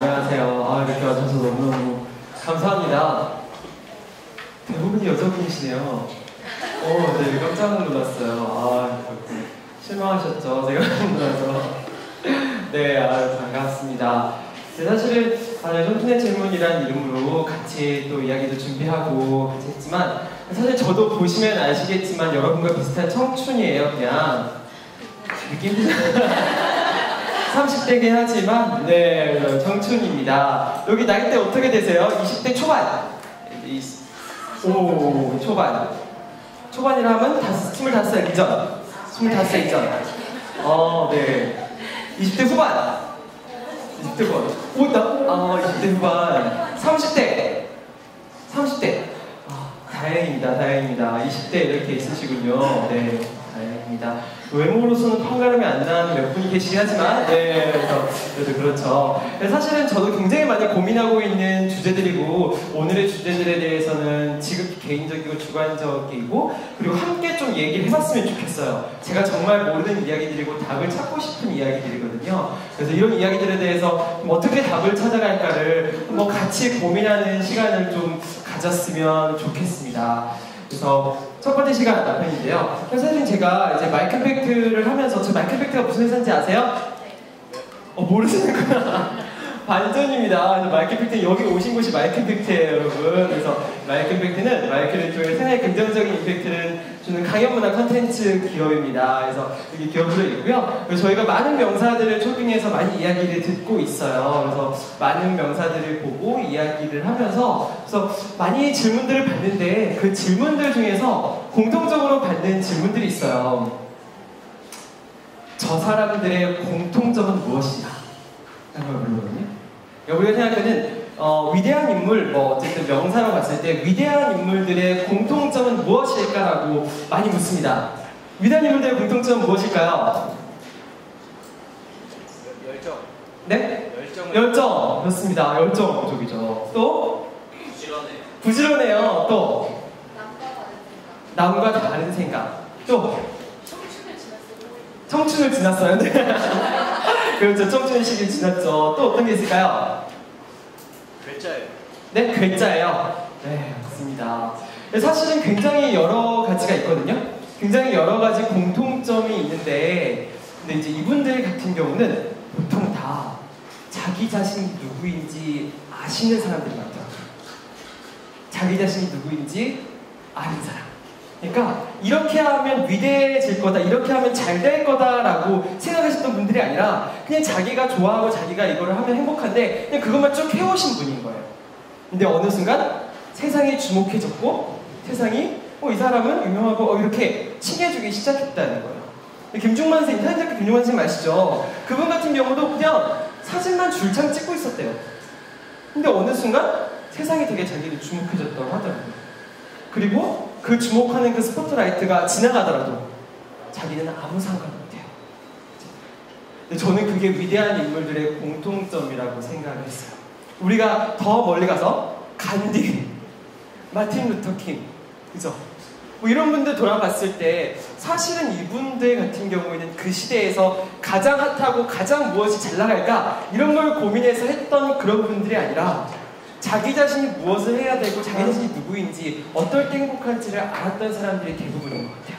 안녕하세요. 이렇게 와주셔서 너무너무 감사합니다. 대부분이 여자분이시네요. 네, 깜짝 놀랐어요. 실망하셨죠? 제가 놀라서. 네, 반갑습니다. 사실은 현준의 질문이라는 이름으로 같이 또 이야기도 준비하고 같이 했지만, 사실 저도 보시면 아시겠지만 여러분과 비슷한 청춘이에요. 그냥 느낌 30대긴 하지만 네, 청춘입니다. 여기 나이대 어떻게 되세요? 20대 초반. 초반이라 하면 25살 이전. 25살 이전. 네. 20대 후반. 20대 후반. 20대 후반. 30대. 다행입니다. 20대 이렇게 있으시군요. 네, 다행입니다. 외모로서는 판가름이 안 나는 몇 분이 계시긴 하지만, 네, 그래도 그렇죠. 사실은 저도 굉장히 많이 고민하고 있는 주제들이고, 오늘의 주제들에 대해서는 지극히 개인적이고 주관적이고, 그리고 함께 좀 얘기를 해봤으면 좋겠어요. 제가 정말 모르는 이야기들이고 답을 찾고 싶은 이야기들이거든요. 그래서 이런 이야기들에 대해서 어떻게 답을 찾아갈까를 같이 고민하는 시간을 좀 가졌으면 좋겠습니다. 그래서 첫 번째 시간 남편인데요. 사실 제가 이제 마이크 임팩트를 하면서, 저 마이크 임팩트가 무슨 회사인지 아세요? 모르시는구나. 반전입니다. 그래서 마이크 임팩트는 여기 오신 곳이 마이크 임팩트예요, 여러분. 그래서 마이크 임팩트는 마이크를 통해 생활에 긍정적인 임팩트를 주는 강연문화 컨텐츠 기업입니다. 그래서 여기 기업으로 있고요. 그래서 저희가 많은 명사들을 초빙해서 많이 이야기를 듣고 있어요. 그래서 많은 명사들을 보고 이야기를 하면서 그래서 많이 질문들을 받는데 그 질문들 중에서 공통적으로 받는 질문들이 있어요. 저 사람들의 공통점은 무엇이냐? 라고 물어보거든요. 우리가 생각하는 위대한 인물, 어쨌든 명사로 봤을 때 위대한 인물들의 공통점은 무엇일까라고 많이 묻습니다. 위대한 인물들의 공통점은 무엇일까요? 열정. 네? 열정. 그렇습니다. 열정적이죠. 또? 부지런해요. 또? 남과 다른 생각. 또? 청춘을 지났어요. 네. 그렇죠. 청춘의 시기 지났죠. 또 어떤 게 있을까요? 괴짜예요. 네, 괴짜예요. 네, 맞습니다. 사실은 굉장히 여러 가지가 있거든요. 굉장히 여러 가지 공통점이 있는데, 근데 이제 이분들 같은 경우는 보통 다 자기 자신이 누구인지 아시는 사람들이 많더라고요. 자기 자신이 누구인지 아는 사람. 그러니까 이렇게 하면 위대해질 거다, 이렇게 하면 잘 될 거다라고 생각하셨던 분들이 아니라 그냥 자기가 좋아하고 자기가 이거를 하면 행복한데 그냥 그것만 쭉 해오신 분인 거예요. 근데 어느 순간 세상이 주목해졌고 세상이 이 사람은 유명하고 이렇게 칭해주기 시작했다는 거예요. 김중만 선생님, 사진작가 김중만 선생님 아시죠? 그분 같은 경우도 그냥 사진만 줄창 찍고 있었대요. 근데 어느 순간 세상이 되게 자기를 주목해줬다고 하더라고요. 그리고 그 주목하는 그 스포트라이트가 지나가더라도 자기는 아무 상관 없대요. 근데 저는 그게 위대한 인물들의 공통점이라고 생각을 했어요. 우리가 더 멀리 가서 간디, 마틴 루터 킹, 그죠? 이런 분들 돌아봤을 때 사실은 이분들 같은 경우에는 그 시대에서 가장 핫하고 가장 무엇이 잘 나갈까 이런 걸 고민해서 했던 그런 분들이 아니라 자기 자신이 무엇을 해야 되고 자기 자신이 누구인지 어떨 때 행복한지를 알았던 사람들이 대부분인 것 같아요.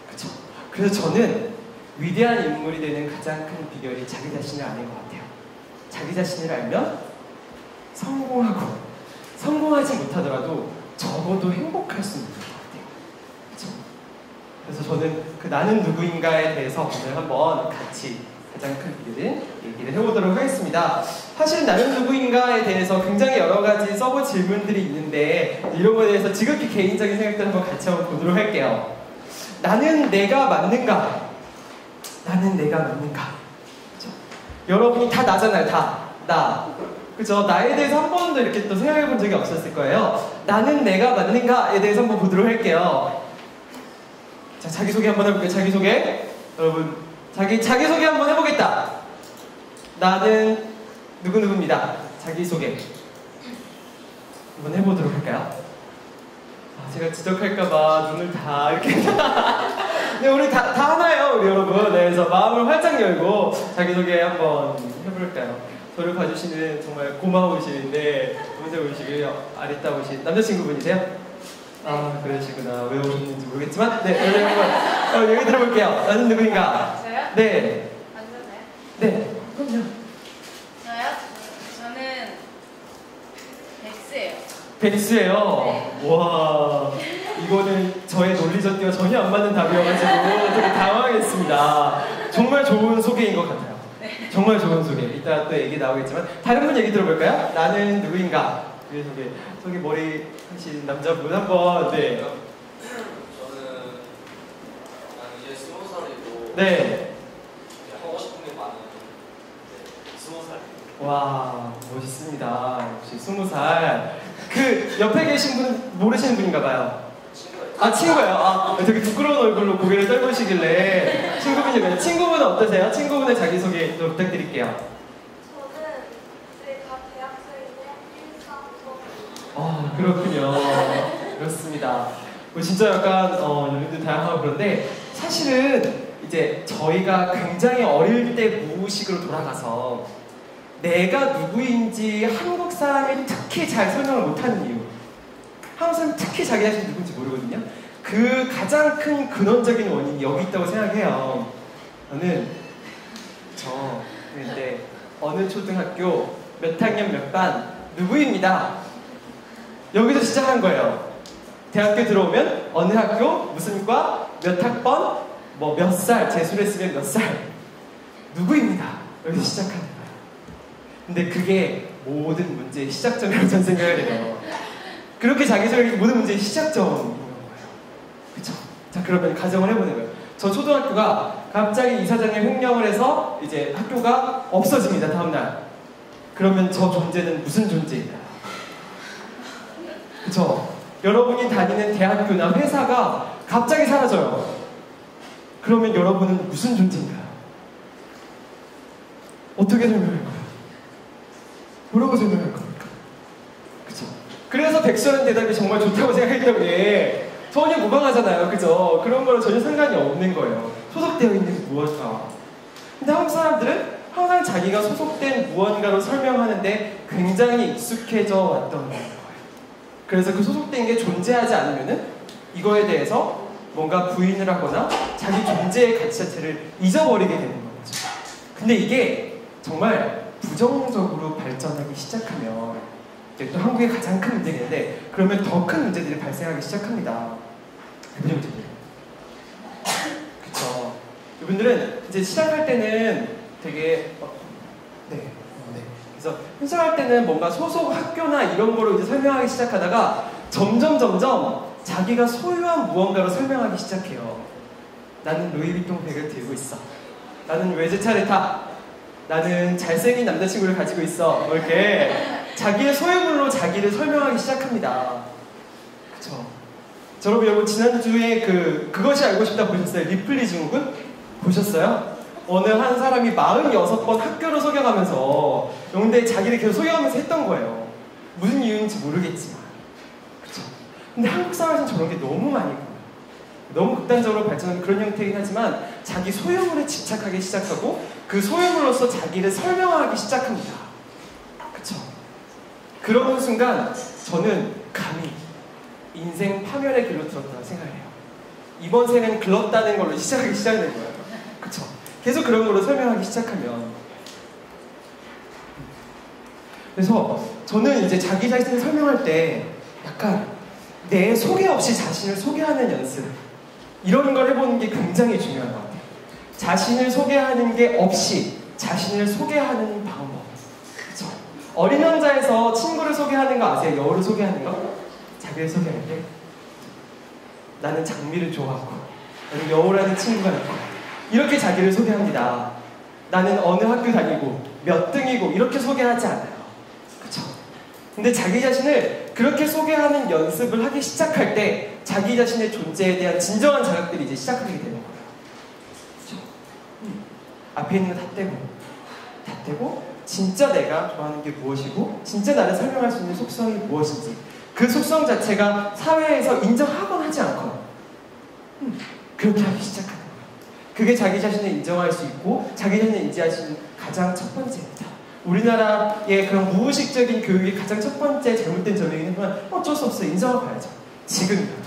그렇죠? 그래서 저는 위대한 인물이 되는 가장 큰 비결이 자기 자신을 아는 것 같아요. 자기 자신을 알면 성공하고 성공하지 못하더라도 적어도 행복할 수 있는 것 같아요. 그렇죠? 그래서 저는 그 나는 누구인가에 대해서 오늘 한번 같이 가장 큰 비결은 얘기를 해보도록 하겠습니다. 사실 나는 누구인가에 대해서 굉장히 여러 가지 서브 질문들이 있는데 이런 거에 대해서 지극히 개인적인 생각들 한번 같이 한번 보도록 할게요. 나는 내가 맞는가? 나는 내가 맞는가? 그쵸? 여러분이 다 나잖아요. 나. 그죠? 나에 대해서 한 번도 이렇게 또 생각해 본 적이 없었을 거예요. 나는 내가 맞는가에 대해서 한번 보도록 할게요. 자, 자기소개 한번 해볼게요. 자기소개. 여러분. 자기소개 한번 해보겠다. 나는 누구누구입니다. 자기소개 한번 해보도록 할까요? 제가 지적할까봐 눈을 다 이렇게 네, 우리 다 하나예요, 우리 여러분. 네, 그래서 마음을 활짝 열고 자기소개 한번 해볼까요? 저를 봐주시는 정말 고마우신데 혼자 오시고요. 아리따 오신 남자친구분이세요? 아 그러시구나. 왜 오셨는지 모르겠지만 네 한번 얘기 들어볼게요. 나는 누구인가? 저요? 네. 앉았나요? 네. 그럼요. 저요? 저는 백스예요. 백수예요. 네. 와 이거는 저의 논리전개와 전혀 안 맞는 답이어가지고 되게 당황했습니다. 정말 좋은 소개인 것 같아요. 네. 정말 좋은 소개. 이따 또 얘기 나오겠지만 다른 분 얘기 들어볼까요? 나는 누구인가? 그 저기 머리 하신 남자분 한번 네. 저는 이제 20살이고 네. 하고 싶은 게 많은 20살. 와 멋있습니다. 역시 20살. 그 옆에 계신 분은 모르시는 분인가 봐요. 친구예요. 아 친구예요. 아 되게 부끄러운 얼굴로 고개를 떨구시길래 친구분이면 친구분은 어떠세요? 친구분의 자기소개 좀 부탁드릴게요. 저는 제가 대학생인데 135. 아 그렇군요. 그렇습니다. 진짜 약간 연령도 다양하고 그런데 사실은 이제 저희가 굉장히 어릴 때 무의식으로 돌아가서 내가 누구인지 한국 사람이 특히 잘 설명을 못하는 이유, 한국 사람이 특히 자기 자신이 누군지 모르거든요. 그 가장 큰 근원적인 원인이 여기 있다고 생각해요. 저는 근데 어느 초등학교 몇 학년 몇 반 누구입니다. 여기서 시작한 거예요. 대학교 들어오면 어느 학교 무슨 과 몇 학번 뭐 몇 살 재수했으면 몇 살 누구입니다. 여기서 시작하는 거예요. 근데 그게 모든 문제의 시작점이라고 저는 생각을 해요. 그렇게 자기소개가 모든 문제의 시작점인 거예요. 그쵸? 자, 그러면 가정을 해보는 거예요. 저 초등학교가 갑자기 이사장님 횡령을 해서 이제 학교가 없어집니다, 다음날. 그러면 저 존재는 무슨 존재일까요? 그쵸? 여러분이 다니는 대학교나 회사가 갑자기 사라져요. 그러면 여러분은 무슨 존재인가요? 어떻게 설명할까요? 뭐라고 설명할 겁니까? 그쵸? 그래서 백수라는 대답이 정말 좋다고 생각했던 게 전혀 무방하잖아요. 그죠? 그런 거랑 전혀 상관이 없는 거예요. 소속되어 있는 무언가. 근데 한국 사람들은 항상 자기가 소속된 무언가로 설명하는데 굉장히 익숙해져 왔던 거예요. 그래서 그 소속된 게 존재하지 않으면은 이거에 대해서 뭔가 부인을 하거나 자기 존재의 가치 자체를 잊어버리게 되는 거죠. 근데 이게 정말 부정적으로 발전하기 시작하면 이제 또 한국의 가장 큰 문제인데 그러면 더 큰 문제들이 발생하기 시작합니다. 대표님 그쵸. 이분들은 이제 시작할 때는 되게 그래서 시작할 때는 뭔가 소속 학교나 이런 거로 이제 설명하기 시작하다가 점점 자기가 소유한 무언가로 설명하기 시작해요. 나는 루이비통 백을 들고 있어. 나는 외제차를 타. 나는 잘생긴 남자친구를 가지고 있어. 뭐 이렇게 자기의 소유물로 자기를 설명하기 시작합니다. 그쵸? 여러분 지난주에 그것이 알고 싶다 보셨어요? 리플리 증후군? 보셨어요? 어느 한 사람이 46번 학교를 속여가면서 영대에 자기를 계속 속여가면서 했던 거예요. 무슨 이유인지 모르겠지만. 그쵸? 근데 한국 사회에서는 저런 게 너무 많이 보여요. 너무 극단적으로 발전하는 그런 형태이긴 하지만 자기 소유물에 집착하기 시작하고 그 소유물로서 자기를 설명하기 시작합니다. 그쵸? 그러는 순간 저는 감히 인생 파멸의 길로 들었다고 생각해요. 이번 생은 글렀다는 걸로 시작하기 시작된 거예요. 그쵸? 계속 그런 걸로 설명하기 시작하면 그래서 저는 이제 자기 자신을 설명할 때 약간 내 소개 없이 자신을 소개하는 연습 이런 걸 해보는 게 굉장히 중요한 것 같아요. 자신을 소개하는 게 없이 자신을 소개하는 방법. 그쵸? 어린 왕자에서 친구를 소개하는 거 아세요? 여우를 소개하는 거? 자기를 소개할 때 나는 장미를 좋아하고 나는 여우라는 친구가 있고 이렇게 자기를 소개합니다. 나는 어느 학교 다니고 몇 등이고 이렇게 소개하지 않아요. 그쵸? 근데 자기 자신을 그렇게 소개하는 연습을 하기 시작할 때 자기 자신의 존재에 대한 진정한 자각들이 이제 시작하게 되는 거예요. 그쵸? 앞에 있는 거 다 떼고 진짜 내가 좋아하는 게 무엇이고 진짜 나를 설명할 수 있는 속성이 무엇인지 그 속성 자체가 사회에서 인정하거나 하지 않거나 그렇게 하기 시작하는 거예요. 그게 자기 자신을 인정할 수 있고 자기 자신을 인지할 수 있는 가장 첫 번째입니다. 우리나라의 그런 무의식적인 교육이 가장 첫 번째 잘못된 점이긴 하지만 어쩔 수 없어 인정을 봐야죠. 지금이라도.